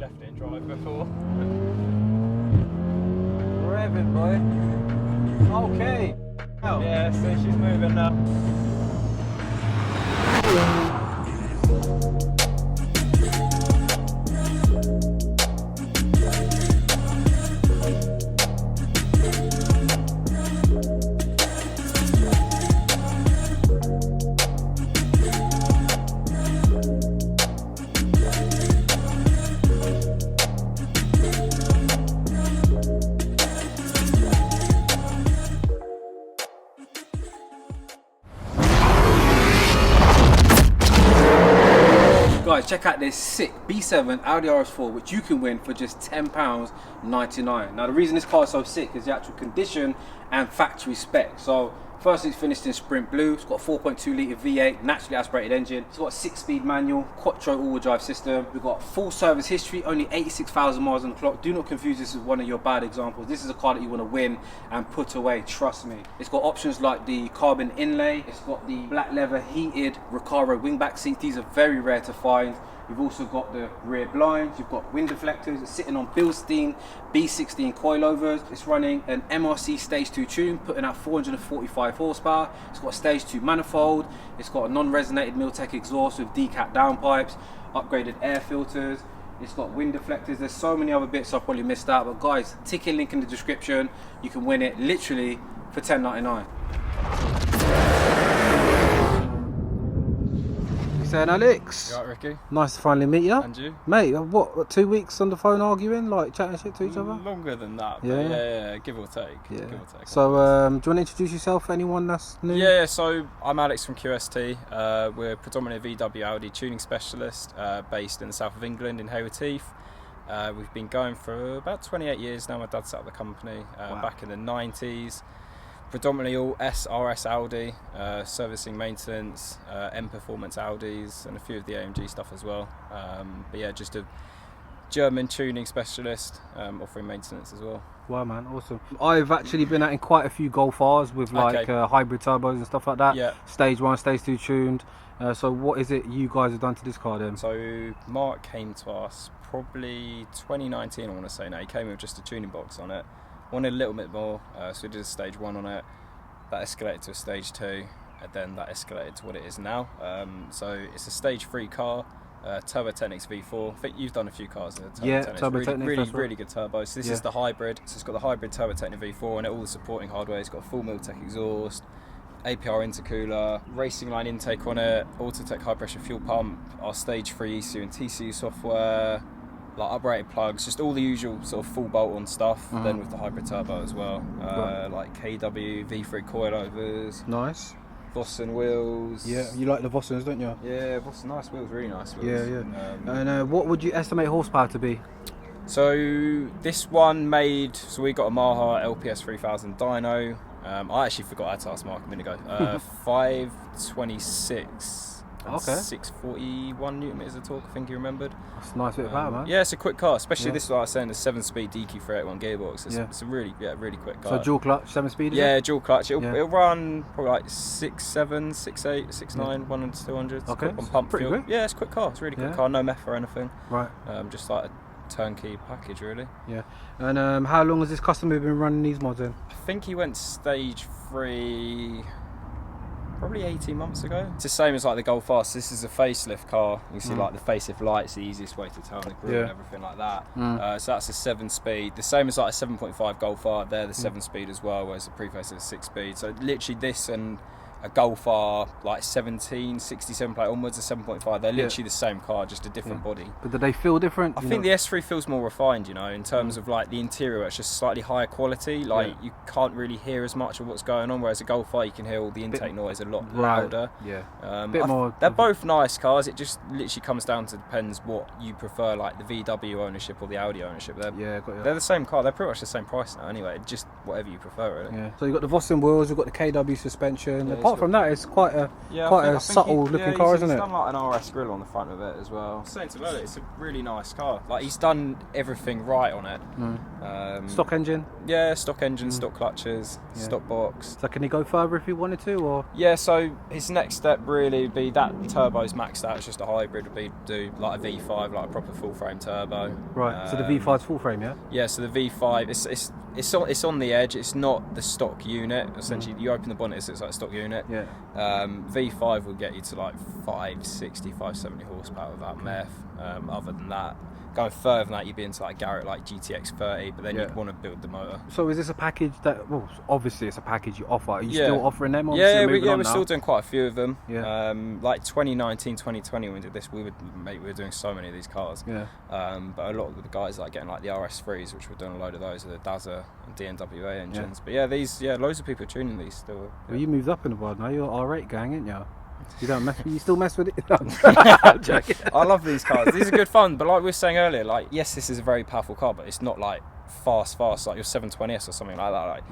left it in drive before. Revving, boy. Okay. Oh. Yeah, so she's moving now. Guys, check out this sick B7 Audi RS4, which you can win for just £10.99. Now, the reason this car is so sick is the actual condition and factory spec. So, first, it's finished in Sprint Blue. It's got a 4.2 litre V8, naturally aspirated engine. It's got a 6-speed manual, quattro all-wheel drive system. We've got full service history, only 86,000 miles on the clock. Do not confuse this with one of your bad examples. This is a car that you want to win and put away, trust me. It's got options like the carbon inlay. It's got the black leather heated Recaro wingback seats. These are very rare to find. You've also got the rear blinds, you've got wind deflectors. It's sitting on Bilstein B16 coilovers. It's running an MRC Stage 2 tune, putting out 445 horsepower. It's got a Stage 2 manifold. It's got a non-resonated Miltech exhaust with decat downpipes, upgraded air filters. It's got wind deflectors. There's so many other bits I've probably missed out, but guys, ticket link in the description. You can win it literally for £10.99. Saying Alex. You alright, Ricky? Nice to finally meet you. And you? Mate, what 2 weeks on the phone arguing, like chatting shit to each other? Longer than that, but Yeah. yeah, give or take. Yeah. Give or take. So, do you want to introduce yourself for anyone that's new? Yeah, so I'm Alex from QST. We're predominantly a VW Audi tuning specialist based in the south of England in Hayward Heath. We've been going for about 28 years now. My dad set up the company back in the 90s. Predominantly all SRS Audi, servicing, maintenance, M Performance Audis, and a few of the AMG stuff as well. But yeah, just a German tuning specialist, offering maintenance as well. Wow, man, awesome. I've actually been out in quite a few Golf Rs with like hybrid turbos and stuff like that. Yeah. Stage 1, Stage 2 tuned. So what is it you guys have done to this car then? So Mark came to us probably 2019, I want to say now. He came with just a tuning box on it. Wanted a little bit more, so we did a Stage 1 on it. That escalated to a Stage 2, and then that escalated to what it is now. So it's a Stage 3 car, Turbo Technics V4. I think you've done a few cars there. Turbo Technics, really good turbo. So this is the hybrid. So it's got the hybrid Turbo Technics V4 and all the supporting hardware. It's got a full Miltech exhaust, APR intercooler, racing line intake on it, Autotech high pressure fuel pump, our Stage 3 ECU and TCU software, like uprated plugs, just all the usual sort of full bolt-on stuff. Then with the hybrid turbo as well, like KW V3 coilovers. Nice. Vossen wheels. Yeah, you like the Vossens, don't you? Yeah, Vossen, nice wheels, really nice wheels. Yeah. And what would you estimate horsepower to be? So this one made, so we got a Maha LPS 3000 dyno. I actually forgot I had to ask Mark a minute ago. 526. And 641 newton meters of torque, I think he remembered. That's a nice bit of power, man. Yeah, it's a quick car, especially this, like I was saying, the 7-speed DQ381 gearbox. It's a really quick car. So dual clutch, 7-speed? Yeah, dual clutch. It'll run probably like 6.7, 6.8, 6.9, 1 and 200. Okay, on pump pretty fuel. good. Yeah, it's a quick car. It's a really quick car. No meth or anything. Right. Just like a turnkey package, really. Yeah. And how long has this customer been running these mods in? I think he went Stage 3 probably 18 months ago. It's the same as like the Golf R. So this is a facelift car. You can see like the facelift lights, the easiest way to tell the grill and everything like that. So that's a 7-speed. The same as like a 7.5 Golf R. They're the 7-speed as well, whereas the pre-facelift is 6-speed. So literally this and a Golf R, like 17, 67 plate onwards, a 7.5. They're literally the same car, just a different body. But do they feel different? I think the S3 feels more refined, you know, in terms of like the interior. It's just slightly higher quality. Like you can't really hear as much of what's going on, whereas a Golf R you can hear all the intake noise a lot louder. Yeah. Bit more. They're both nice cars. It just literally comes down to depends what you prefer, like the VW ownership or the Audi ownership. They're the same car. They're pretty much the same price now anyway. It just whatever you prefer, really. Yeah. So you've got the Vossen wheels, you've got the KW suspension. Yeah, Apart from that, it's quite a subtle looking car, isn't it? He's done like an RS grille on the front of it as well. Saying to Lola, it's a really nice car. Like, he's done everything right on it. Stock engine? Yeah, stock engine, stock clutches, stock box. So can he go further if he wanted to, or? Yeah, so his next step really would be that turbo's maxed out. It's just a hybrid. Would be do like a V5, like a proper full frame turbo. Right. So the V5's full frame, yeah. Yeah. So the V5, it's on the edge. It's not the stock unit. Essentially, you open the bonnet, it's like a stock unit. Yeah. V5 will get you to like 560, 570 horsepower without meth. Other than that, going further than that, you'd be into like Garrett, like GTX 30, but then you'd want to build the motor. So is this a package that? Well, obviously it's a package you offer. Are you still offering them? Yeah, we're still doing quite a few of them. Yeah. Like 2019, 2020 when we did this, we were doing so many of these cars. Yeah. But a lot of the guys like getting like the RS3s, which we're doing a load of those, the Daza and DNWA engines. Yeah. But loads of people are tuning these still. Well, you moved up in the world now. You're R8 gang, ain't you? You still mess with it? I'm joking. I love these cars. These are good fun, but like we were saying earlier, like yes, this is a very powerful car, but it's not like fast like your 720S or something like that. Like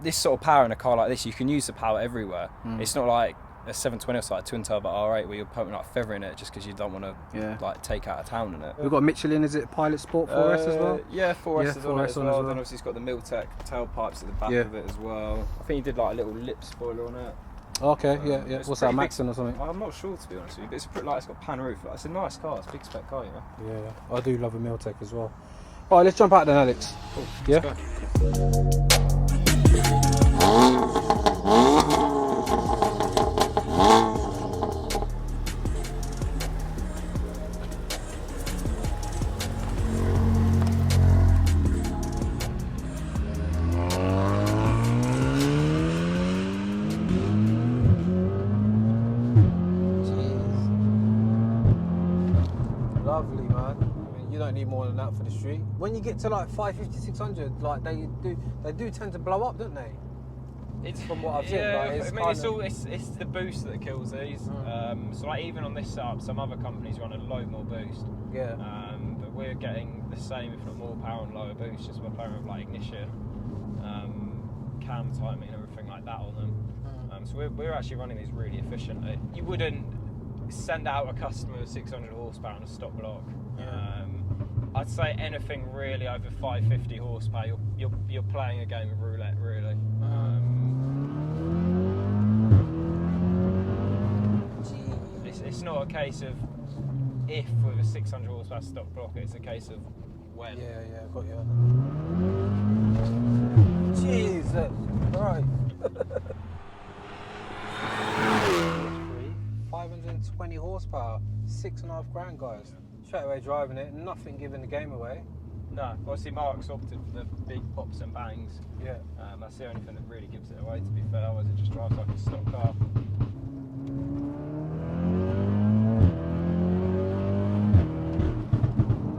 this sort of power in a car like this, you can use the power everywhere. It's not like a 720S, like a twin turbo R8, where you're pumping like feather in it just because you don't want to like take out of town in it. We've got Michelin. Is it Pilot Sport 4S as well? Yeah, 4S is on it as well. Then well. obviously it's got the Miltech tailpipes at the back of it as well. I think he did like a little lip spoiler on it. Okay, yeah. What's that, Maxon or something? I'm not sure, to be honest with you, but it's pretty, like, it's got pan roof. Like, it's a nice car. It's a big spec car, you know. Yeah, I do love a Miltech as well. All right, let's jump out then, Alex. Cool. Yeah. Lovely, man. I mean, you don't need more than that for the street. When you get to like 550, 600, like they do tend to blow up, don't they? It's from what I've seen. Like, it's the boost that kills these. So like even on this setup, some other companies run a load more boost. Yeah. But we're getting the same, if not more, power and lower boost just by playing with like ignition, cam timing, and everything like that on them. So we're actually running these really efficiently. You wouldn't send out a customer with 600 horsepower on a stock block. I'd say anything really over 550 horsepower, you're playing a game of roulette, really. It's not a case of if with a 600 horsepower stock block, it's a case of when. Yeah, got you. Jesus, right. 520 horsepower, 6.5 grand, guys. Straight away driving it, nothing giving the game away. No, obviously Mark's opted for the big pops and bangs. Yeah. That's the only thing that really gives it away, to be fair, otherwise it just drives like a stock car.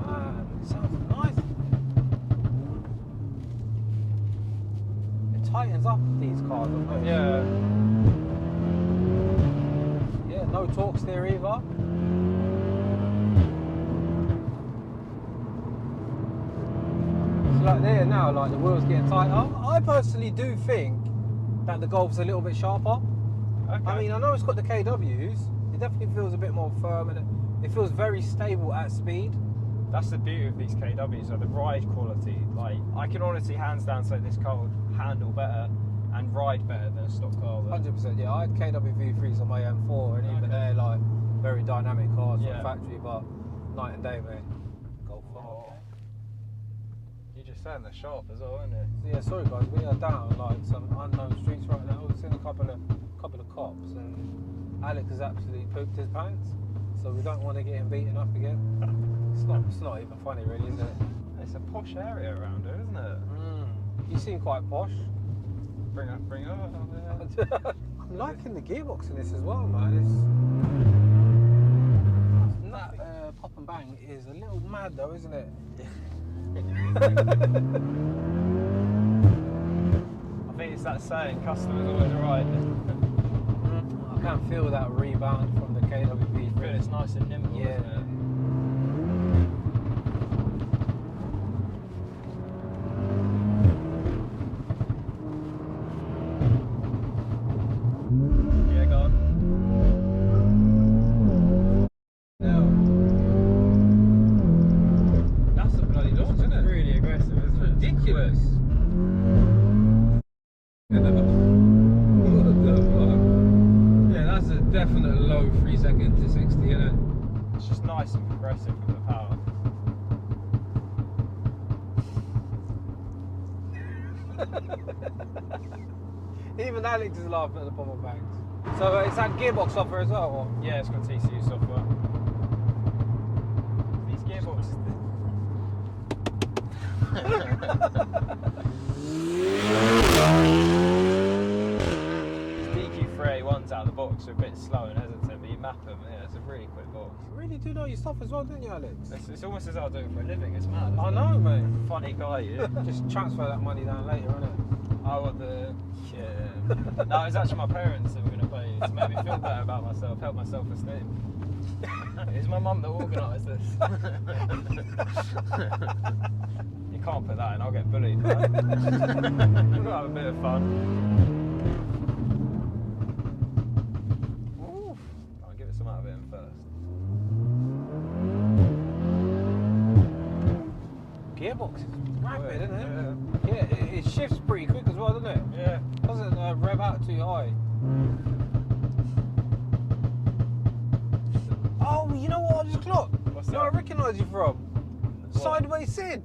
Man, it sounds nice. It tightens up these cars, doesn't it? Yeah. Yeah, no torque steer either. Like there now, like the wheels getting tighter. I personally do think that the Golf's a little bit sharper. Okay. I mean, I know it's got the KWs. It definitely feels a bit more firm and it feels very stable at speed. That's the beauty of these KWs, are the ride quality. Like, I can honestly hands down say this car would handle better and ride better than a stock car. 100%. Yeah, I had KW V3s on my M4, and even they're like very dynamic cars from the factory, but night and day, mate. Golf. Saying they're sharp as well, isn't it? So yeah, sorry guys, we are down like some unknown streets right now. We've seen a couple of cops, and Alex has absolutely pooped his pants. So we don't want to get him beaten up again. It's not even funny, really, is it? It's a posh area around here, isn't it? You seem quite posh. Bring up. I'm liking the gearbox in this as well, man. That pop and bang is a little mad though, isn't it? I think it's that saying, customers always right. I can feel that rebound from the KWB. It's nice and nimble, yeah. Isn't it? It's just nice and progressive with the power. Even Alex is laughing at the bubble bags. So it's had gearbox software as well? Or? Yeah, it's got TCU software. These gearboxes. These DQ381s out of the box are a bit slow and hesitant, but you map them, yeah, it's a really quick box. You really do know your stuff as well, don't you, Alex? It's almost as I do it for a living, it's mad. Isn't I it? know, mate. Funny guy, you. Just transfer that money down later, innit? I want the. Yeah. No, it's actually my parents that were going to pay to make me feel better about myself, help my self-esteem. It's my mum that organised this. You can't put that in, I'll get bullied. We'll have a bit of fun. Ooh. I'll give it some out of it in first. Gearbox is rapid, isn't it? Yeah. Yeah, it shifts pretty quick as well, doesn't it? Yeah. Doesn't rev out too high. Oh, you know what I just clocked? What's you know what I that? recognise you from? What? Sideways Sid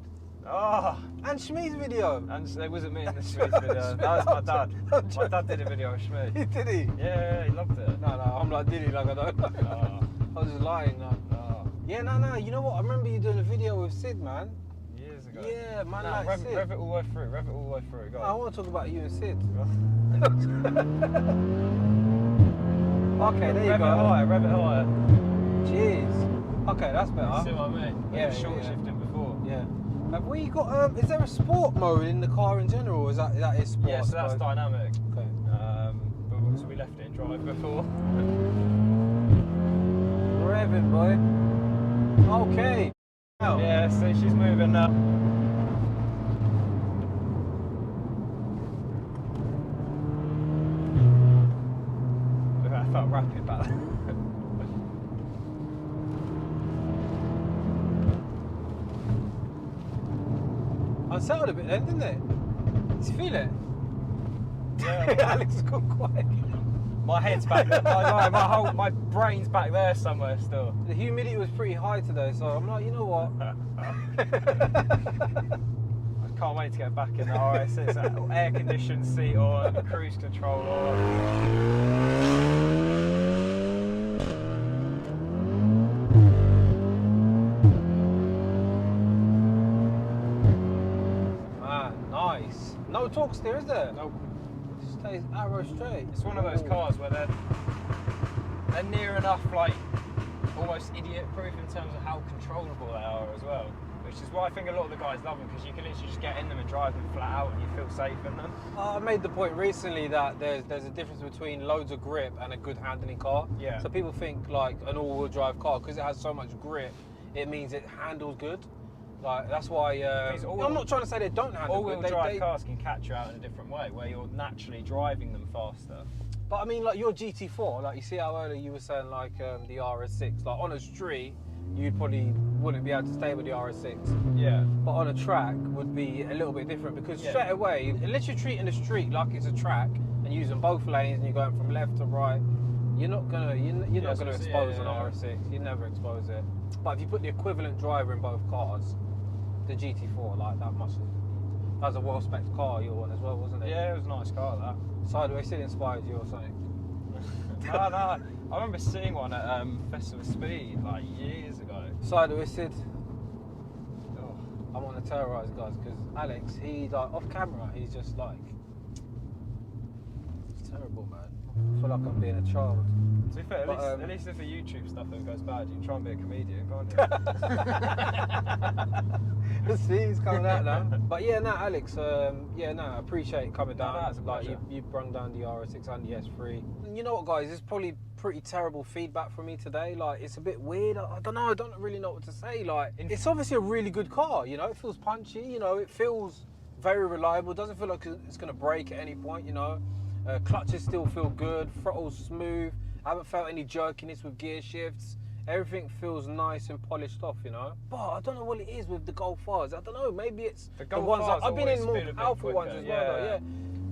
Oh, and Shmee's video. and it wasn't me in the street video. That was my dad. My dad did a video of Shmee. Did he? Yeah, he loved it. No, I'm like, did he? Like, I don't know. Oh, I was just lying now. oh. Yeah, no, you know what? I remember you doing a video with Sid, man. Years ago. Yeah, man, Nah, like rev, Sid. rev it all the way through. Rev it all the way through. Go I on. want to talk about you and Sid. Go Okay, there you rev go. it higher. Rev it higher. Jeez. Okay, that's better. See what I mean? Yeah, Yeah, short yeah. shifting before. Yeah. Have we got? Is there a sport mode in the car in general? Or is that is sport? Yeah, so that's dynamic. Okay. But so we left it in drive before. Revving, boy. Okay. Now. Yeah, so she's moving now. Look, I felt rapid back there. Unsettled a bit then, didn't it? Did you feel it? Yeah. Alex has gone quiet. My head's back there. My brain's back there somewhere still. The humidity was pretty high today, so I'm like, you know what? I can't wait to get back in the RS6. Air conditioned seat on, cruise control on. Man, nice. No torque steer, is there? Nope. It stays arrow straight. It's one of those cars where they're near enough like almost idiot proof in terms of how controllable they are as well. Which is why I think a lot of the guys love them, because you can literally just get in them and drive them flat out and you feel safe in them. I made the point recently that there's a difference between loads of grip and a good handling car. Yeah. So people think like an all-wheel drive car, because it has so much grip, it means it handles good. Like that's why. I'm not trying to say they don't handle All-wheel good. drive cars can catch you out in a different way, where you're naturally driving them faster. But I mean, like your GT4, like you see how earlier you were saying like the RS6, like on a street, you probably wouldn't be able to stay with the RS6. Yeah. But on a track would be a little bit different, because straight away, unless you're treating the street like it's a track and using both lanes and you're going from left to right, you're not gonna expose an RS6. You never expose it. But if you put the equivalent driver in both cars, the GT4, like that was a well-spec car your one as well, wasn't it? Yeah, it was a nice car, that. Sideways Sid inspired you or something? No, I remember seeing one at Festival Speed like years ago. Sideways Sid. Oh. I want to terrorise guys, because Alex, he like off camera, he's just like, it's terrible, man. I feel like I'm being a child. To be fair, But, at least if the YouTube stuff ever goes bad, you can try and be a comedian, can't you? See, he's coming out now. But yeah, no, Alex, I appreciate coming down. No, it's a like pleasure. you brung down the RS6 and the S3. And you know what, guys, it's probably pretty terrible feedback from me today. Like, it's a bit weird. I don't know. I don't really know what to say. Like, it's obviously a really good car. You know, it feels punchy. You know, it feels very reliable. It doesn't feel like it's going to break at any point. You know, clutches still feel good. Throttle's smooth. I haven't felt any jerkiness with gear shifts. Everything feels nice and polished off, you know. But I don't know what it is with the Golf R's. I don't know. Maybe it's The the Golf ones R's I've been in always more feel a bit powerful ones quicker, as well. Though,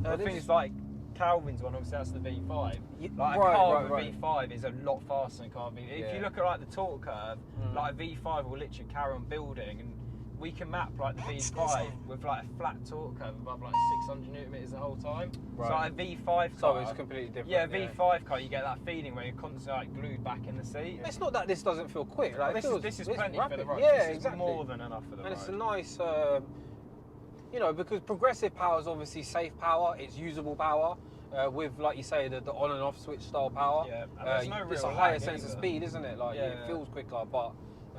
yeah. I think it's like Calvin's one, obviously that's the V5. Like a Right, car with right, a V5 is a lot faster than a car with V8. If you look at like the torque curve, like a V5 will literally carry on building, and we can map like the V5 with like a flat torque curve above like 600 Newton meters the whole time. Right. So like a V5 car. So it's completely different. Yeah, V5 car, you get that feeling where you're constantly like glued back in the seat. It's not that this doesn't feel quick. Like, This is plenty for the road. Yeah, this exactly. is more than enough for the road. And it's a nice, you know, because progressive power is obviously safe power. It's usable power. With, like you say, the on and off switch style power. Yeah, and there's no it's real a higher lag sense of either. speed, isn't it? Like it feels quicker, but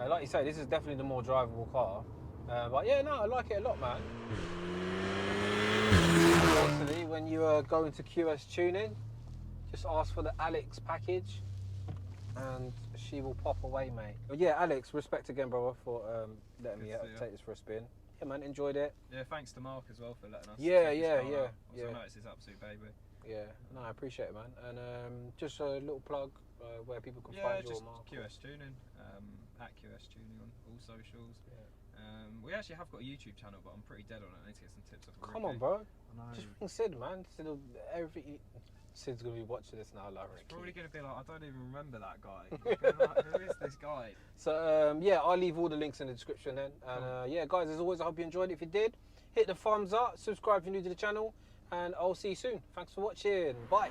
like you say, this is definitely the more drivable car. But yeah, no, I like it a lot, man. Actually, when you go into QS tuning, just ask for the Alex package, and she will pop away, mate. But yeah, Alex, respect again, brother, for letting me take this for a spin. Yeah, man, enjoyed it. Yeah, thanks to Mark as well for letting us. Yeah. I know it's his absolute baby. Yeah, no, I appreciate it, man. And just a little plug where people can find you. Just Mark. QS Tuning, at QS Tuning on all socials. Yeah. We actually have got a YouTube channel, but I'm pretty dead on it. I need to get some tips off. Come on, bro. I know. Just ring Sid, man. Everything. Sid's gonna be watching this now, like. It's probably gonna be like, I don't even remember that guy. Like, who is this guy? So yeah, I'll leave all the links in the description then. And yeah, guys, as always, I hope you enjoyed it. If you did, hit the thumbs up, subscribe if you're new to the channel, and I'll see you soon. Thanks for watching. Bye.